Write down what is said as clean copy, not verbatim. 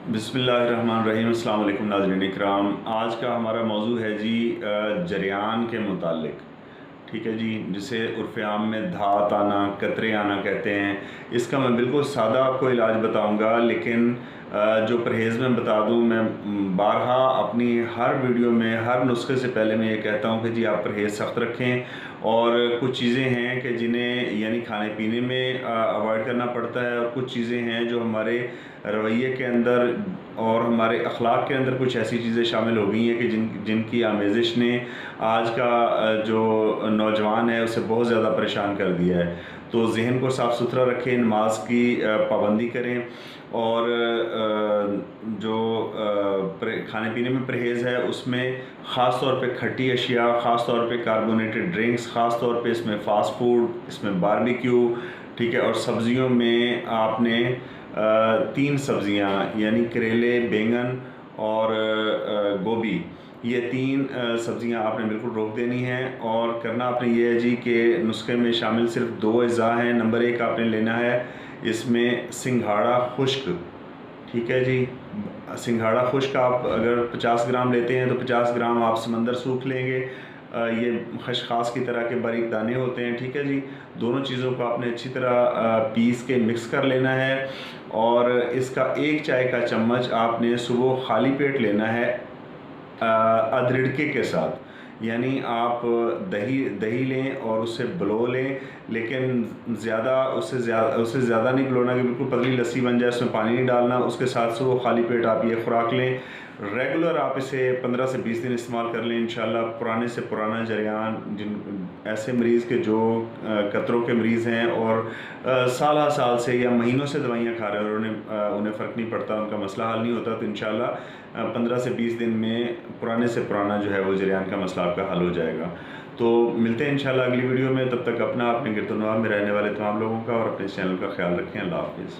बिस्मिल्लाहिर्रहमानिर्रहीम। अस्सलाम वालेकुम नाज़रीन इकराम। आज का हमारा मौजू है जी जरियान के मुतालिक। ठीक है जी, जिसे उर्फ़ आम में धात आना, कतरे आना कहते हैं। इसका मैं बिल्कुल सादा आपको इलाज बताऊंगा, लेकिन जो परहेज़ मैं बता दूं, मैं बारहा अपनी हर वीडियो में हर नुस्खे से पहले मैं ये कहता हूं कि जी आप परहेज़ सख्त रखें। और कुछ चीज़ें हैं कि जिन्हें यानी खाने पीने में अवॉइड करना पड़ता है, और कुछ चीज़ें हैं जो हमारे रवैये के अंदर और हमारे अखलाक के अंदर कुछ ऐसी चीज़ें शामिल हो गई हैं कि जिनकी आमेज़िश ने आज का जो नौजवान है उसे बहुत ज़्यादा परेशान कर दिया है। तो जहन को साफ़ सुथरा रखें, नमाज की पाबंदी करें, और जो खाने पीने में परहेज़ है उसमें ख़ास तौर पे खट्टी अशिया, ख़ास तौर पे कार्बोनेटेड ड्रिंक्स, ख़ास तौर पे इसमें फ़ास्ट फूड, इसमें बारबेक्यू, ठीक है। और सब्ज़ियों में आपने 3 सब्ज़ियाँ यानी करेले, बैंगन और गोभी, ये 3 सब्ज़ियाँ आपने बिल्कुल रोक देनी हैं। और करना आपने ये है जी कि नुस्खे में शामिल सिर्फ 2 अज़ा हैं। नंबर 1 आपने लेना है इसमें सिंघाड़ा खुश्क, ठीक है जी। सिंघाड़ा खुश्क आप अगर 50 ग्राम लेते हैं तो 50 ग्राम आप समंदर सूख लेंगे। ये खशखास की तरह के बारीक दाने होते हैं, ठीक है जी। दोनों चीज़ों को आपने अच्छी तरह पीस के मिक्स कर लेना है। और इसका 1 चाय का चम्मच आपने सुबह खाली पेट लेना है अदरक के साथ। यानी आप दही दही लें और उसे बलो लें, लेकिन उससे ज़्यादा नहीं बलोना कि बिल्कुल पतली लस्सी बन जाए, उसमें पानी नहीं डालना। उसके साथ सुबह खाली पेट आप ये खुराक लें। रेगुलर आप इसे 15 से 20 दिन इस्तेमाल कर लें। इंशाल्लाह पुराने से पुराना जरियान, जिन ऐसे मरीज़ के जो कतरों के मरीज़ हैं और साल साल से या महीनों से दवाइयाँ खा रहे हैं और उन्हें फ़र्क नहीं पड़ता, उनका मसला हल नहीं होता, तो इंशाल्लाह 15 से 20 दिन में पुराने से पुराना जो है वो जरियान का मसला आपका हल हो जाएगा। तो मिलते हैं इंशाल्लाह अगली वीडियो में। तब तक अपना, अपने गिरदोनवाब में रहने वाले तमाम लोगों का और अपने चैनल का ख्याल रखें। अल्लाह हाफ़िज़।